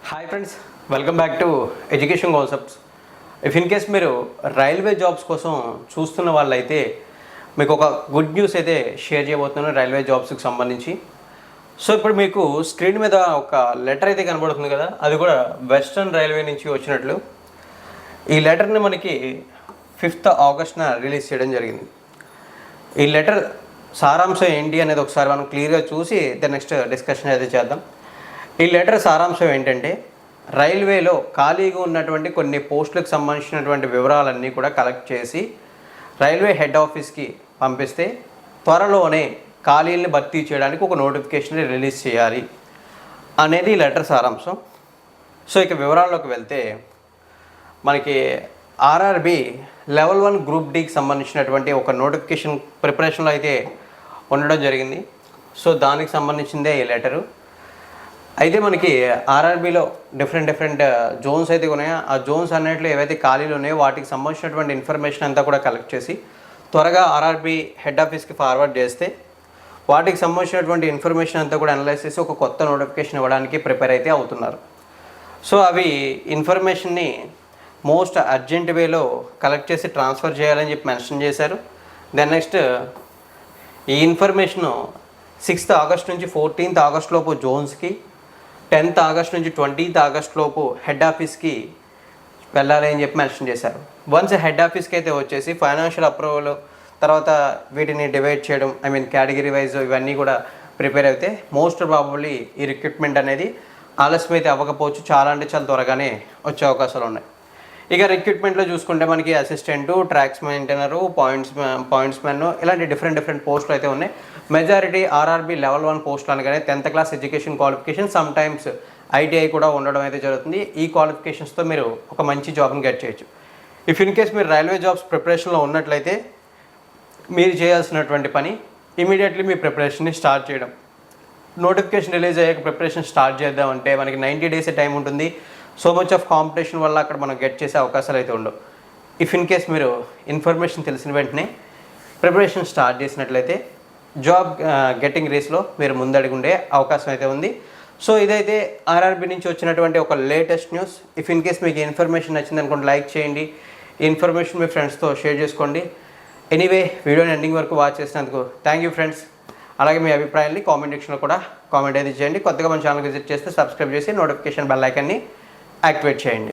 Hi friends, welcome back to education concepts. If in case మీరు railway jobs కోసం చూస్తున్న వాళ్ళైతే మీకు ఒక గుడ్ న్యూస్ అయితే షేర్ చేయబోతున్నాను రైల్వే జాబ్స్కి సంబంధించి. సో ఇప్పుడు మీకు స్క్రీన్ మీద ఒక లెటర్ అయితే కనబడుతుంది కదా, అది కూడా వెస్టర్న్ రైల్వే నుంచి వచ్చినట్లు. ఈ లెటర్ని మనకి 5th ఆగస్ట్న రిలీజ్ చేయడం జరిగింది. ఈ లెటర్ సారాంశం ఏంటి అనేది ఒకసారి మనం క్లియర్గా చూసి నెక్స్ట్ డిస్కషన్ అయితే చేద్దాం. ఈ లెటర్ సారాంశం ఏంటంటే, రైల్వేలో ఖాళీగా ఉన్నటువంటి కొన్ని పోస్టులకు సంబంధించినటువంటి వివరాలన్నీ కూడా కలెక్ట్ చేసి రైల్వే హెడ్ ఆఫీస్కి పంపిస్తే త్వరలోనే ఖాళీలను భర్తీ చేయడానికి ఒక నోటిఫికేషన్ రిలీజ్ చేయాలి అనేది ఈ లెటర్ సారాంశం. సో ఇక వివరాల్లోకి వెళ్తే, మనకి ఆర్ఆర్బి లెవెల్ 1 గ్రూప్ డికి సంబంధించినటువంటి ఒక నోటిఫికేషన్ ప్రిపరేషన్లో అయితే ఉండడం జరిగింది. సో దానికి సంబంధించిందే ఈ లెటరు. అయితే మనకి ఆర్ఆర్బీలో డిఫరెంట్ జోన్స్ అయితే ఉన్నాయో, ఆ జోన్స్ అన్నింటిలో ఏవైతే ఖాళీలు ఉన్నాయో వాటికి సంబంధించినటువంటి ఇన్ఫర్మేషన్ అంతా కూడా కలెక్ట్ చేసి త్వరగా ఆర్ఆర్బీ హెడ్ ఆఫీస్కి ఫార్వర్డ్ చేస్తే వాటికి సంబంధించినటువంటి ఇన్ఫర్మేషన్ అంతా కూడా అనలైజ్ చేసి ఒక కొత్త నోటిఫికేషన్ ఇవ్వడానికి ప్రిపేర్ అయితే అవుతున్నారు. సో అవి ఇన్ఫర్మేషన్ని మోస్ట్ అర్జెంట్ వేలో కలెక్ట్ చేసి ట్రాన్స్ఫర్ చేయాలని చెప్పి మెన్షన్ చేశారు. దెన్ నెక్స్ట్ ఈ ఇన్ఫర్మేషను 6th ఆగస్ట్ నుంచి 14th ఆగస్ట్ లోపు జోన్స్కి, 10th ఆగస్ట్ నుంచి 20th ఆగస్ట్ లోపు హెడ్ ఆఫీస్కి వెళ్ళాలి అని చెప్పి మెన్షన్ చేశారు. వన్స్ హెడ్ ఆఫీస్కి అయితే వచ్చేసి ఫైనాన్షియల్ అప్రూవల్, తర్వాత వీటిని డివైడ్ చేయడం, కేటగిరీ వైజ్ ఇవన్నీ కూడా ప్రిపేర్ అయితే మోస్ట్ ప్రాబబ్లీ ఈ రిక్రూట్మెంట్ అనేది ఆలస్యం అయితే అవ్వకపోవచ్చు, చాలా అంటే చాలా త్వరగానే వచ్చే అవకాశాలు ఉన్నాయి. ఇక రిక్రూట్మెంట్లో చూసుకుంటే మనకి అసిస్టెంటు, ట్రాక్స్ మెయింటైనరు, పాయింట్స్ మెన్ ఇలాంటి డిఫరెంట్ పోస్టులు అయితే ఉన్నాయి. మెజారిటీ ఆర్ఆర్బీ లెవెల్ 1 పోస్టులు అనగానే 10th class education qualification, some times ITI కూడా ఉండడం అయితే జరుగుతుంది. ఈ క్వాలిఫికేషన్స్తో మీరు ఒక మంచి జాబ్ని గెట్ చేయొచ్చు. ఇఫ్ ఇన్ కేస్ మీరు రైల్వే జాబ్స్ ప్రిపరేషన్లో ఉన్నట్లయితే మీరు చేయాల్సినటువంటి పని ఇమీడియట్లీ మీ ప్రిపరేషన్ని స్టార్ట్ చేయడం. నోటిఫికేషన్ రిలీజ్ అయ్యాక ప్రిపరేషన్ స్టార్ట్ చేద్దామంటే మనకి 90 days టైం ఉంటుంది. సో మచ్ ఆఫ్ కాంపిటీషన్ వల్ల అక్కడ మనం గెట్ చేసే అవకాశాలు అయితే ఉండవు. ఇఫ్ ఇన్ కేస్ మీరు ఇన్ఫర్మేషన్ తెలిసిన వెంటనే ప్రిపరేషన్ స్టార్ట్ చేసినట్లయితే జాబ్ గెట్టింగ్ రేస్లో మీరు ముందడుగుండే అవకాశం అయితే ఉంది. సో ఇదైతే ఆర్ఆర్బీ నుంచి వచ్చినటువంటి ఒక latest news. If in case మీకు ఇన్ఫర్మేషన్ నచ్చింది అనుకోండి, లైక్ చేయండి, ఈ ఇన్ఫర్మేషన్ మీ ఫ్రెండ్స్తో షేర్ చేసుకోండి. ఎనీవే, వీడియోని ఎండింగ్ వరకు వాచ్ చేసినందుకు థ్యాంక్ యూ ఫ్రెండ్స్. అలాగే మీ అభిప్రాయాన్ని కామెంట్ సెక్షన్లో కూడా కామెంట్ అయితే చేయండి. కొత్తగా మన ఛానల్ విజిట్ చేస్తే సబ్స్క్రైబ్ చేసి నోటిఫికేషన్ బెల్ ఐకాన్ని యాక్టివేట్ చేయండి.